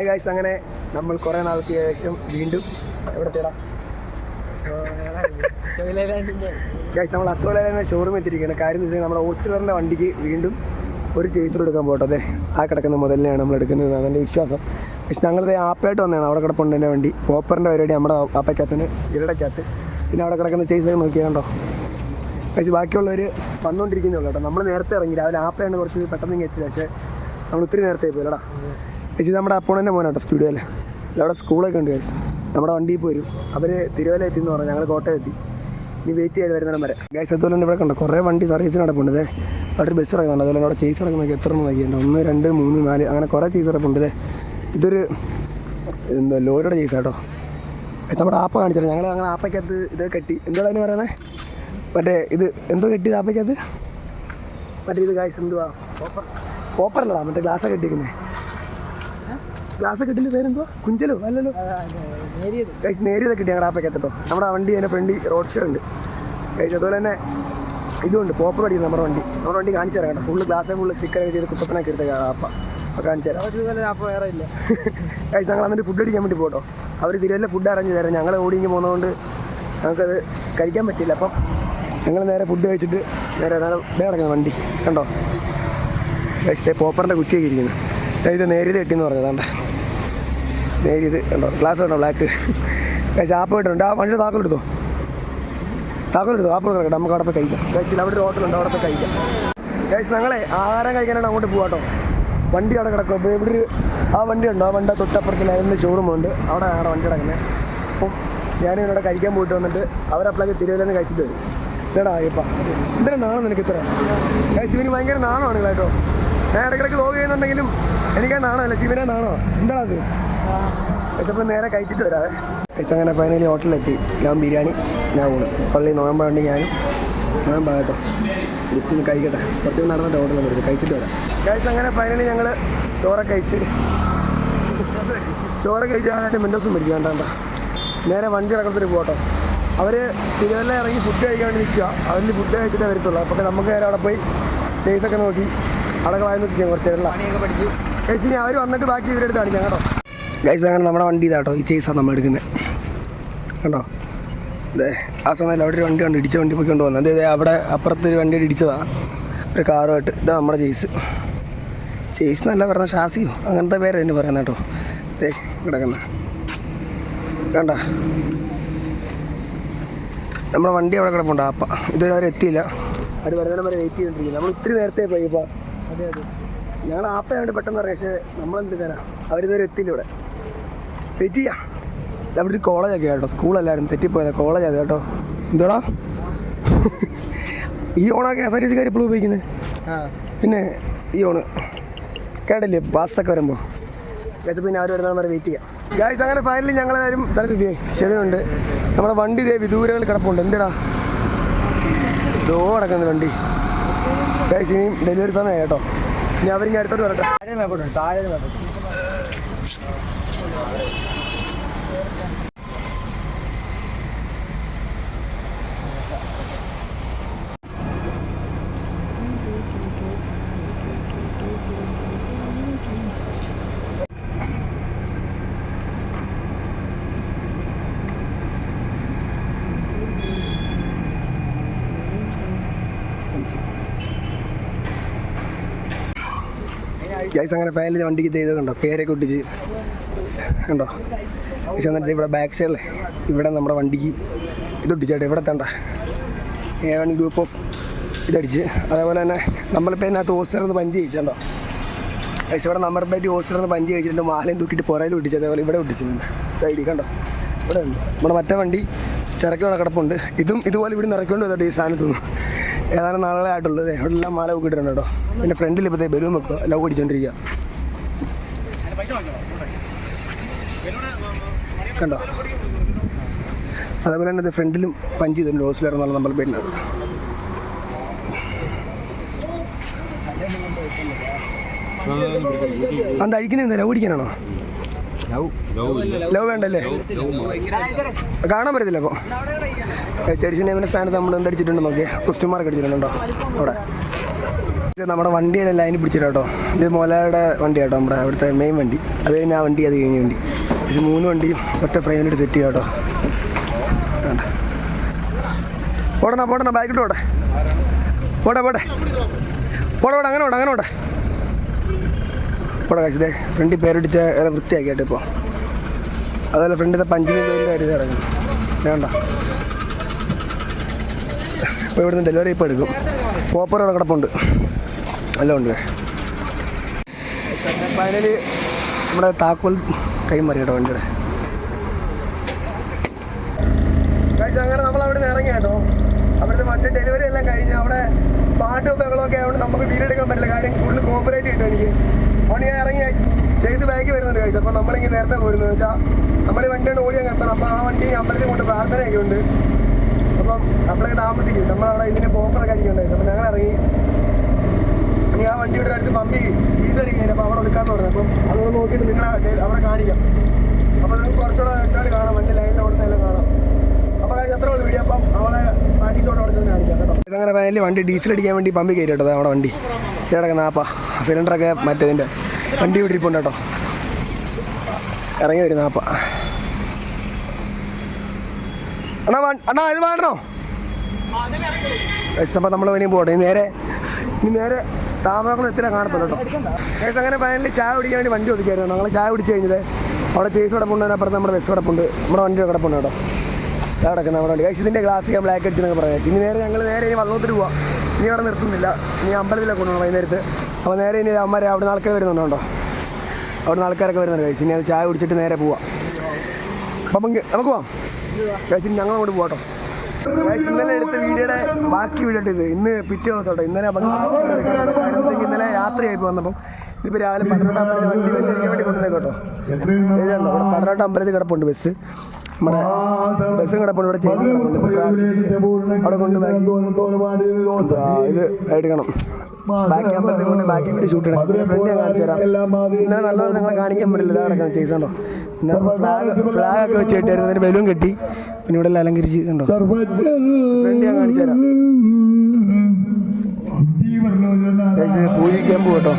Guys അങ്ങനെ നമ്മൾ കുറേ നാൾക്ക് ശേഷം വീണ്ടും എവിടെ തേടാം ഗൈസ് നമ്മൾ അശോക് ഷോറൂം എത്തിയിരിക്കുകയാണ്. കാര്യം എന്ന് വെച്ചാൽ നമ്മുടെ ഓസ്റ്റിലറിൻ്റെ വണ്ടിക്ക് വീണ്ടും ഒരു ചേച്ചർ എടുക്കാൻ പോട്ടെ. അതെ ആ കിടക്കുന്ന മുതലിനെയാണ് നമ്മൾ എടുക്കുന്നത്, അതെൻ്റെ വിശ്വാസം. പക്ഷേ ഞങ്ങളിത് ആപ്പായിട്ട് വന്നതാണ്. അവിടെ കിടപ്പുണ്ട് എൻ്റെ വണ്ടി പോപ്പറിൻ്റെ പരിപാടി നമ്മുടെ ആപ്പയ്ക്കകത്തിന് ഇരടയ്ക്കകത്ത്. പിന്നെ അവിടെ കിടക്കുന്ന ചേച്ചൊക്കെ നോക്കിയാൽ കണ്ടോ പക്ഷേ ബാക്കിയുള്ളവർ വന്നുകൊണ്ടിരിക്കുന്നുള്ളൂ കേട്ടോ. നമ്മൾ നേരത്തെ ഇറങ്ങി, രാവിലെ ആപ്പയാണ് കുറച്ച് പെട്ടെന്ന് എത്തിയത്. പക്ഷേ നമ്മൾ ഒത്തിരി നേരത്തെ പോയില്ലടാ. ചേച്ചി നമ്മുടെ അപ്പോണൻ്റെ മോനാട്ടോ സ്റ്റുഡിയോയിൽ. അവിടെ സ്കൂളൊക്കെ ഉണ്ട് ഗൈസ്. നമ്മുടെ വണ്ടിയിൽ പോരും. അവർ തിരുവല്ല എത്തിയെന്ന് പറഞ്ഞു, ഞങ്ങൾ കോട്ടയം എത്തി. ഇനി വെയിറ്റ് ചെയ്ത് വരുന്നതിനും വരെ ഗൈസ്. അതുപോലെ തന്നെ ഇവിടെ കണ്ടോ കുറേ വണ്ടി സർവീസിന് നടപ്പുണ്ട്. അവിടെ ബസ് ഇറങ്ങുന്നുണ്ട്. അതുപോലെ അവിടെ ചേസ് ഇറങ്ങുന്നൊക്കെ എത്ര നോക്കിയുണ്ട്, 1, 2, 3, 4 അങ്ങനെ കുറേ ചേസ് ഇറപ്പുണ്ട്. ഇതൊരു എന്താ ലോറിയുടെ ചേസ് കേട്ടോ. നമ്മുടെ ആപ്പ കാണിച്ചിട്ട് ഞങ്ങൾ ആപ്പയ്ക്കകത്ത് ഇത് കെട്ടി. എന്താണ് അതിന് പറയുന്നത്, മറ്റേ ഇത് എന്തോ കെട്ടിയത് ആപ്പയ്ക്കകത്ത്, മറ്റേ ഇത് ഗൈസ് എന്തുവാ പോപ്പറല്ലടാ, മറ്റേ ഗ്ലാസ്സൊക്കെ കെട്ടിയിരിക്കുന്നത്. ഗ്ലാസ് കെട്ടിൻ്റെ പേരെന്തോ, കുഞ്ചലോ അല്ലല്ലോ ഗൈസ്, നേരിയതൊക്കെ കിട്ടി ഞങ്ങളുടെ ആപ്പയ്ക്കകത്തോ. നമ്മുടെ വണ്ടി അതിൻ്റെ ഫ്രണ്ട് റോഡ് ഷോ ഉണ്ട് ഗൈസ്. അതുപോലെ തന്നെ ഇതുണ്ട് പോപ്പർ അടിക്കുന്നത് നമ്മുടെ വണ്ടി കാണിച്ചു തരാം കേട്ടോ. ഫുള്ള് ഗ്ലാസ് ഫുള്ള് സ്റ്റിക്കറൊക്കെ ചെയ്ത് കുപ്പത്തിനൊക്കെ എടുത്ത ആപ്പ അപ്പോൾ കാണിച്ചു തരാം ഗൈസ്. ഞങ്ങൾ എന്നിട്ട് ഫുഡ് അടിക്കാൻ വേണ്ടി പോട്ടോ. അവർ തിരുവല്ല ഫുഡ് അറേഞ്ച് തരാം. ഞങ്ങൾ ഓടിങ്ങി പോകുന്നതുകൊണ്ട് ഞങ്ങൾക്കത് കഴിക്കാൻ പറ്റില്ല. അപ്പം ഞങ്ങൾ നേരെ ഫുഡ് കഴിച്ചിട്ട് നേരെ കിടക്കുന്നത് വണ്ടി കണ്ടോ ഗൈസ്. പോപ്പറിൻ്റെ കുറ്റിയൊക്കെ ഇരിക്കുന്നു. ഇത് നേരിയത് കെട്ടിയെന്ന് പറഞ്ഞതാണ്ട് നേരിയത് കണ്ടോ, ഗ്ലാസ് കണ്ടോ ബ്ലാക്ക് ഗൈസ്. ആപ്പ് കിട്ടുന്നുണ്ട്. ആ വണ്ടിയുടെ താക്കോലെടുത്തോ ആപ്പ് കിടക്കട്ടെ, നമുക്ക് അവിടെ പോയി കഴിക്കാം ഗൈസ്. അവിടെ ഒരു ഹോട്ടലുണ്ട്, അവിടെ പോയി കഴിക്കാം ഗൈസ്. ഞങ്ങളെ ആഹാരം കഴിക്കാനായിട്ട് അങ്ങോട്ട് പോകാട്ടോ. വണ്ടി അവിടെ കിടക്കും. അപ്പോൾ ഇവിടെ ഒരു ആ വണ്ടി ഉണ്ടോ, ആ വണ്ടി തൊട്ടപ്പുറത്തിലായിരുന്നു ഷോറൂമുണ്ട്, അവിടെ ഞങ്ങളുടെ വണ്ടി കിടക്കുന്നത്. അപ്പം ഞാനും ഇവിടെ കഴിക്കാൻ പോയിട്ട് വന്നിട്ട് അവരപ്പോഴേക്ക് തിരുവല്ലെന്ന് കഴിച്ചിട്ട് വരും. ഇല്ലടാ ഇപ്പം എന്തിനാ നാണം നിനക്ക് ഇത്ര ഗൈസ്. ഇവന് ഭയങ്കര നാണമാണ് കേട്ടോ. ഞാൻ ഇടയ്ക്കിടയ്ക്ക് വ്ലോഗ് ചെയ്യുന്നുണ്ടെങ്കിലും എനിക്കാ നാണമല്ല, ശിവനെ നാണോ എന്താണോ അത്. കഴിച്ചപ്പോൾ നേരെ കഴിച്ചിട്ട് വരാവേ കഴിച്ച്. അങ്ങനെ ഫൈനലി ഹോട്ടലിലെത്തി. ഞാൻ ബിരിയാണി, ഞാൻ ഊണ്. പള്ളി നോയമ്പാണ്ട് ഞാനും നോയമ്പാ കേട്ടോ. ജസ്റ്റ് ഒന്ന് കഴിക്കട്ടെ, കുറച്ച് നടന്നിട്ട് ഹോട്ടലിൽ എടുത്ത് കഴിച്ചിട്ട് വരാം കഴിച്ച്. അങ്ങനെ ഫൈനലി ഞങ്ങൾ ചോറൊക്കെ കഴിച്ചാനായിട്ട് മെൻഡോസും മേടിച്ചു കണ്ടാ. നേരെ വണ്ടി ഇറക്കത്തിൽ പോകട്ടോ. അവർ തിരുവല്ല ഇറങ്ങി ഫുഡ് കഴിക്കാൻ വേണ്ടി നിൽക്കുക. അവരിൽ ഫുഡ് കഴിച്ചിട്ടേ വരത്തുള്ളൂ. അപ്പോൾ നമുക്ക് നേരെ അവിടെ പോയി ചെയ്തൊക്കെ നോക്കി അടക്കം വായി നോക്കിക്കാം കുറച്ച് പണിയൊക്കെ പഠിച്ചു ഗൈസ്. ഇനി അവർ വന്നിട്ട് ബാക്കി ഇവരെടുത്ത് കാണിക്കാം കേട്ടോ ഗൈസ്. അങ്ങനെ നമ്മുടെ വണ്ടി ഇതാട്ടോ, ഈ ചേസാണ് നമ്മൾ എടുക്കുന്നത് കേട്ടോ. അതെ ആ സമയത്ത് അവിടെ ഒരു വണ്ടി കണ്ട് ഇടിച്ച വണ്ടി പോയി കൊണ്ടുവന്നത്. അതായത് അവിടെ അപ്പുറത്തൊരു വണ്ടി ഇടിച്ചതാണ്, ഒരു കാറുമായിട്ട്. ഇതാ നമ്മുടെ ചേസ് എന്നല്ല പറഞ്ഞ ഷാസിയോ അങ്ങനത്തെ പേര് തന്നെ പറയുന്നത് കേട്ടോ. അതെ കിടക്കുന്ന കണ്ട നമ്മുടെ വണ്ടി അവിടെ കിടപ്പുണ്ട്. ആപ്പ ഇതുവരെ അവർ എത്തിയില്ല. അവർ വരുന്നതിനും വരെ വെയിറ്റ് ചെയ്തുകൊണ്ടിരിക്കുന്നത്. നമ്മൾ ഇത്തിരി നേരത്തെ പോയി. ഇപ്പോൾ ഞങ്ങൾ ആപ്പയായിട്ട് പെട്ടെന്ന് പറയാം. പക്ഷേ നമ്മളെന്ത് തരാം, അവരിതുവരെ എത്തിയില്ല. ഇവിടെ വെയിറ്റ് ചെയ്യാം. അവിടെ ഒരു കോളേജൊക്കെ കേട്ടോ, സ്കൂളല്ലായിരുന്നു, തെറ്റിപ്പോയത് കോളേജ് അത് കേട്ടോ. എന്തോടാ ഈ ഓണൊക്കെ SRTCക്കാർ എപ്പോഴും ഉപയോഗിക്കുന്നത്. പിന്നെ ഈ ഓണ് കേട്ടില്ലേ ബസ്സൊക്കെ വരുമ്പോൾ ഗൈസ്. പിന്നെ അവർ വരുന്നവരെ വെയിറ്റ് ചെയ്യാം ഗൈസ്. അങ്ങനെ ഫൈനലി ഞങ്ങളെല്ലാവരും സ്ഥലത്തെത്തിയേ ശരിയുണ്ട്. നമ്മുടെ വണ്ടി ഇതേ വിദൂരകൾ കിടപ്പുണ്ട്. എന്തിടാ ഇതോ കിടക്കുന്ന വണ്ടി ഗൈസ്. ഇനിയും ഡെലിവറി സമയം കേട്ടോ. ഇനി അവരിങ്ങി അടുത്തോട്ട് വരട്ടെ. ഗൈസ് അങ്ങനെ ഫൈനലി വണ്ടിക്ക് ചെയ്ത് കണ്ടോ, പേരൊക്കെ ഒട്ടിച്ച് കണ്ടോ. പക്ഷെ എന്നിട്ട് ഇവിടെ ബാക്ക് സൈഡിലെ ഇവിടെ നമ്മുടെ വണ്ടിക്ക് ഇതൊട്ടിച്ചേട്ടെ. ഇവിടെ തണ്ട A1 ഗ്രൂപ്പ് ഓഫ് ഇതടിച്ച്. അതേപോലെ തന്നെ നമ്മളിപ്പോൾ ഇതിനകത്ത് ഹോസ്റ്ററിൽ പഞ്ച് കഴിച്ചിട്ടുണ്ടോ ഗൈസ്. ഇവിടെ നമ്പർ പ്ലേറ്റ് ഹോസ്റ്ററിൽ പഞ്ച് കഴിച്ചിട്ടുണ്ട്. മാലയും തൂക്കിയിട്ട് പുറയിൽ ഒട്ടിച്ച്. അതേപോലെ ഇവിടെ ഒട്ടിച്ചിട്ടുണ്ട് സൈഡിൽ കണ്ടോ. ഇവിടെ ഉണ്ട് നമ്മുടെ മറ്റേ വണ്ടി ചിറക്കോടെ കിടപ്പുണ്ട്. ഇതുപോലെ ഇവിടെ നിറയ്ക്കൊണ്ട് വന്നിട്ട് ഈ സാധനത്തു നിന്ന് ഏതാനും നാളുകളെ ആയിട്ടുള്ളത്. ഇവിടെ എല്ലാം മാല നോക്കിയിട്ടുണ്ട് കേട്ടോ. പിന്നെ ഫ്രണ്ടിൽ ഇപ്പോഴത്തെ ബലൂൺ വെക്കുക, ലവ് അടിച്ചോണ്ടിരിക്കുക കണ്ടോ. അതേപോലെ തന്നെ ഫ്രണ്ടിലും പഞ്ച് ചെയ്തിട്ടുണ്ട് ഹോസ്റ്റലർ എന്നുള്ള നമ്പർ പ്ലേറ്റിനകത്ത്. അത് അഴിക്കുന്നത് ലവ് അടിക്കാനാണോ? ലവ് വേണ്ടല്ലേ, കാണാൻ പറ്റത്തില്ല. അപ്പോൾ 37 സ്ഥാനത്ത് നമ്മൾ എന്തടിച്ചിട്ടുണ്ട് നോക്കിയാൽ ക്വസ്റ്റ്യൻ മാർക്ക് അടിച്ചിട്ടുണ്ടോ അവിടെ. ഇത് നമ്മുടെ വണ്ടിയുടെ ലൈനിൽ പിടിച്ചിട്ട് കേട്ടോ. ഇത് മുലയുടെ വണ്ടി കേട്ടോ, നമ്മുടെ അവിടുത്തെ മെയിൻ വണ്ടി. അത് കഴിഞ്ഞ് ആ വണ്ടി, അത് കഴിഞ്ഞ വണ്ടി. ഇത് 3 വണ്ടിയും ഒറ്റ ഫ്രെയിമിലിട്ട് സെറ്റ് ചെയ്യാം കേട്ടോ. പോടണ ബാക്കിട്ട് പോട്ടെ അങ്ങനെ പോടെ കഴിച്ചതേ. ഫ്രണ്ടിൽ പേരടിച്ച വൃത്തിയാക്കി കേട്ടോ ഇപ്പോൾ. അതുപോലെ ഫ്രണ്ടിലത്തെ പഞ്ചിങ് പേരിൻ്റെ കാര്യം ഇറങ്ങും വേണ്ട. ഇപ്പോൾ ഇവിടുന്ന് ഡെലിവറി ഇപ്പോൾ എടുക്കും. പോപ്പർ അവിടെ കിടപ്പുണ്ട്, എല്ലാം ഉണ്ട്. ഫൈനലി നമ്മുടെ താക്കോൽ കൈമാറി കേട്ടോ വണ്ടിയുടെ. അങ്ങനെ നമ്മൾ അവിടെ നിന്ന് ഇറങ്ങി കേട്ടോ. അവിടുത്തെ വണ്ടി ഡെലിവറി എല്ലാം കഴിഞ്ഞ് അവിടെ പാട്ടും ബഹളമൊക്കെ ആയതുകൊണ്ട് നമുക്ക് വീഡിയോ എടുക്കാൻ പറ്റില്ല. കാര്യം കൂടുതൽ കോപ്പറേറ്റ് കിട്ടും എനിക്ക്. അതുകൊണ്ട് ഞാൻ ഇറങ്ങി ചെയ്ത് ബാക്കി വരുന്നുണ്ട് കഴിച്ചു. അപ്പോൾ നമ്മളിങ്ങനെ നേരത്തെ പോരുന്നു വെച്ചാൽ നമ്മൾ ഈ വണ്ടിയാണ് ഓടിയാൽ എത്തണം. അപ്പോൾ ആ വണ്ടി അമ്പലത്തിൽ കൊണ്ട് പ്രാർത്ഥനയൊക്കെ ഉണ്ട്. അപ്പം നമ്മളൊക്കെ താമസിക്കും. നമ്മളവിടെ ഇതിന് പോപ്പറൊക്കെ അടിക്കണ്ടായി. അപ്പോൾ ഞങ്ങൾ ഇറങ്ങി. ഇനി ആ വണ്ടിയുടെ അടുത്ത് പമ്പി ഡീസൽ അടിക്കാൻ. അപ്പോൾ അവിടെ നിൽക്കാമെന്ന് പറഞ്ഞു. അപ്പം അതുകൊണ്ട് നോക്കിയിട്ട് നിങ്ങൾ അവിടെ കാണിക്കാം. അപ്പോൾ നിങ്ങൾക്ക് കുറച്ചുകൂടെ വ്യക്തമായിട്ട് കാണാം. വണ്ടി ലൈനിൽ ഓടുന്നതെല്ലാം കാണാം. അപ്പോൾ എത്ര ഉള്ള വീഡിയോ അപ്പം അവളെ പാക്കിച്ചോടെ അവിടെ ചെന്ന് കാണിക്കാം കേട്ടോ. ഇതങ്ങനെ ഫൈനലി വണ്ടി ഡീസൽ അടിക്കാൻ വേണ്ടി പമ്പി കയറി കേട്ടോ. അവിടെ വണ്ടി കിടക്കുന്ന സിലിണ്ടറൊക്കെ മറ്റേതിൻ്റെ വണ്ടി വിട്ടിരിപ്പുണ്ട് കേട്ടോ. ഇറങ്ങി വരുന്ന അണ്ണാ ഇത് വേണോ? അപ്പോൾ നമ്മൾ ഇനി പോട്ടെ. ഇനി നേരെ താമരക്കുളം എത്തിനാ കാണത്തില്ല കേട്ടോ. അങ്ങനെ ഫൈനലി ചായ കുടിക്കാൻ വേണ്ടി വണ്ടി ഒതുക്കിയായിരുന്നു. ഞങ്ങൾ ചായ കുടിച്ച് കഴിഞ്ഞത് അവിടെ ചേച്ചി കിടപ്പുണ്ട്, അതിനപ്പുറത്ത് നമ്മുടെ ബസ് കിടപ്പുണ്ട്, നമ്മുടെ വണ്ടി കിടപ്പുണ്ട് കേട്ടോ. കിടക്കുന്ന നമ്മുടെ വണ്ടി കഴിച്ച് ഇതിൻ്റെ ഗ്ലാസ് ഞാൻ ബ്ലാക്ക് അടിച്ചെന്നൊക്കെ പറയാം. ഇനി ഇനി വള്ളത്തിൽ പോവാം. ഇനി അവിടെ നിർത്തുന്നില്ല. ഇനി അമ്പലത്തിലൊക്കെ കൊണ്ടുപോകണം വൈകുന്നേരത്ത്. അപ്പോൾ നേരെ ഇനി അമ്മമാരെ അവിടെ നിന്ന് ആൾക്കാർ വരുന്നുണ്ടോ, അവിടെ നിന്ന് ആൾക്കാരൊക്കെ വരുന്നുണ്ട് കഴിച്ച്. ഇനി അത് ചായ കുടിച്ചിട്ട് നേരെ പോവാം. അപ്പം നമുക്ക് പോവാം കഴിച്ചിട്ട് ഞങ്ങൾ അങ്ങോട്ട് പോകട്ടോ. ഇന്നലെ എടുത്ത വീഡിയോയുടെ ബാക്കി വീഡിയോ ഇത് ഇന്ന് പിറ്റേ ദിവസം കേട്ടോ. ഇന്നലെ കാരണം ഇന്നലെ രാത്രിയായി വന്നപ്പം ഇതിപ്പോൾ രാവിലെ 12 അമ്പലത്തിൽ വണ്ടി വെച്ചിരിക്കാൻ വേണ്ടി കൊണ്ടുവന്നേ കേട്ടോ. ഏതാണ്ടോ അവിടെ 12 അമ്പലത്തിൽ കിടപ്പുണ്ട് ബസ്. നമ്മുടെ ബസ്സും കിടപ്പുണ്ട്, ഇവിടെ ചേച്ചി കിടപ്പുണ്ട്. അവിടെ കൊണ്ട് ഇത് എടുക്കണം. ബാക്കി അമ്പലത്തിൽ കൊണ്ട് ബാക്കി കൂടി ഷൂട്ട് ചെയ്യണം. ഫ്രണ്ട് ഞാൻ കാണിച്ചു തരാം. ഇന്നലെ നല്ലപോലെ ഞങ്ങളെ കാണിക്കാൻ പറ്റില്ല. ഇതാ കിടക്കണം ചേച്ചി കണ്ടോ. ഫ്ലാഗൊക്കെ വെച്ച് കെട്ടിയായിരുന്നു. അതിന് ബലൂൺ കെട്ടി. പിന്നെ ഇവിടെ എല്ലാം അലങ്കരിച്ച് കണ്ടോ. ഫ്രണ്ട് ഞാൻ കാണിച്ചു തരാം. പൂജിക്കാൻ പോകട്ടോ.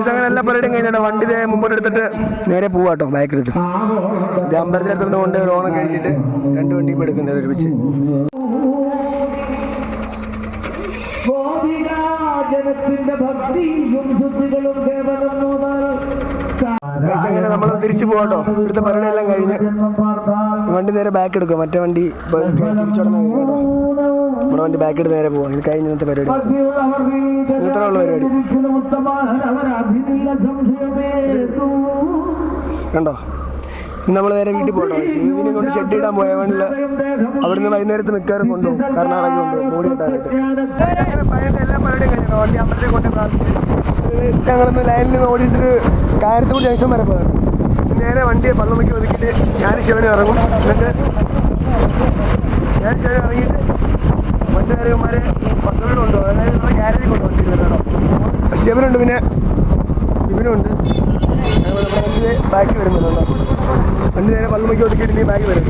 അങ്ങനെ എല്ലാ പരിപാടിയും കഴിഞ്ഞിട്ട് വണ്ടി മുമ്പോട്ട് എടുത്തിട്ട് നേരെ പോവാട്ടോ. ബാക്കെടുത്ത് ഇത് അമ്പലത്തിലെടുത്തുകൊണ്ട് കൊണ്ട് ഓണം കഴിച്ചിട്ട് 2 വണ്ടി ഇപ്പോൾ എടുക്കുന്നത് ഒരുമിച്ച്. അങ്ങനെ നമ്മൾ തിരിച്ചു പോവാട്ടോ. ഇവിടുത്തെ പരിപാടി എല്ലാം കഴിഞ്ഞ് വണ്ടി നേരെ ബാക്ക് എടുക്കുക. മറ്റേ വണ്ടി തിരിച്ചോടനെ വരും കേട്ടോ. നമ്മുടെ വണ്ടി ബാക്ക് എടുത്ത് നേരെ പോവാം. ഇത് കഴിഞ്ഞ ഇന്നത്തെ പരിപാടി, ഇന്നത്തെ ഉള്ള പരിപാടി കണ്ടോ. നമ്മൾ നേരെ വീട്ടിൽ പോകട്ടോ. ശിവനെ കൊണ്ട് ഷെഡ് ഇടാൻ പോയ വണ്ടിയിൽ അവിടുന്ന് വൈകുന്നേരത്ത് മിക്കവാറും കൊണ്ടുപോകും. കർണാടക കൊണ്ട് ബോഡി കിട്ടാനായിട്ട് എല്ലാ പരിപാടിയും കഴിഞ്ഞോ. വണ്ടി അമ്പലത്തിൽ കൊണ്ട് പ്രാർത്ഥിച്ച് ഞങ്ങളൊന്ന് ലൈനിൽ നിന്ന് ഓടിച്ചിട്ട് കാര്യത്തോട് ജംഗ്ഷൻ വരെ പോകാം. നേരെ വണ്ടി പള്ളുമയ്ക്ക് ഒതുക്കിയിട്ട് ഞാൻ ശിവനെ ഇറങ്ങും. എന്നിട്ട് ഞാൻ ശിവനെ ഇറങ്ങിയിട്ട് മറ്റുകാരന്മാരെ ബസ്സുകളുണ്ടോ, അതായത് നമ്മുടെ ഗ്യാരേജിൽ കൊണ്ടുപോകും. ശിവനുണ്ട്, പിന്നെ ഇവനുണ്ട്. ഞങ്ങൾ നമ്മുടെ വണ്ടി ബാക്കി വരുന്നുണ്ടോ. വണ്ടി നേരെ പള്ളുമയ്ക്ക് ഒതുക്കിയിട്ട് ബാക്കി വരും.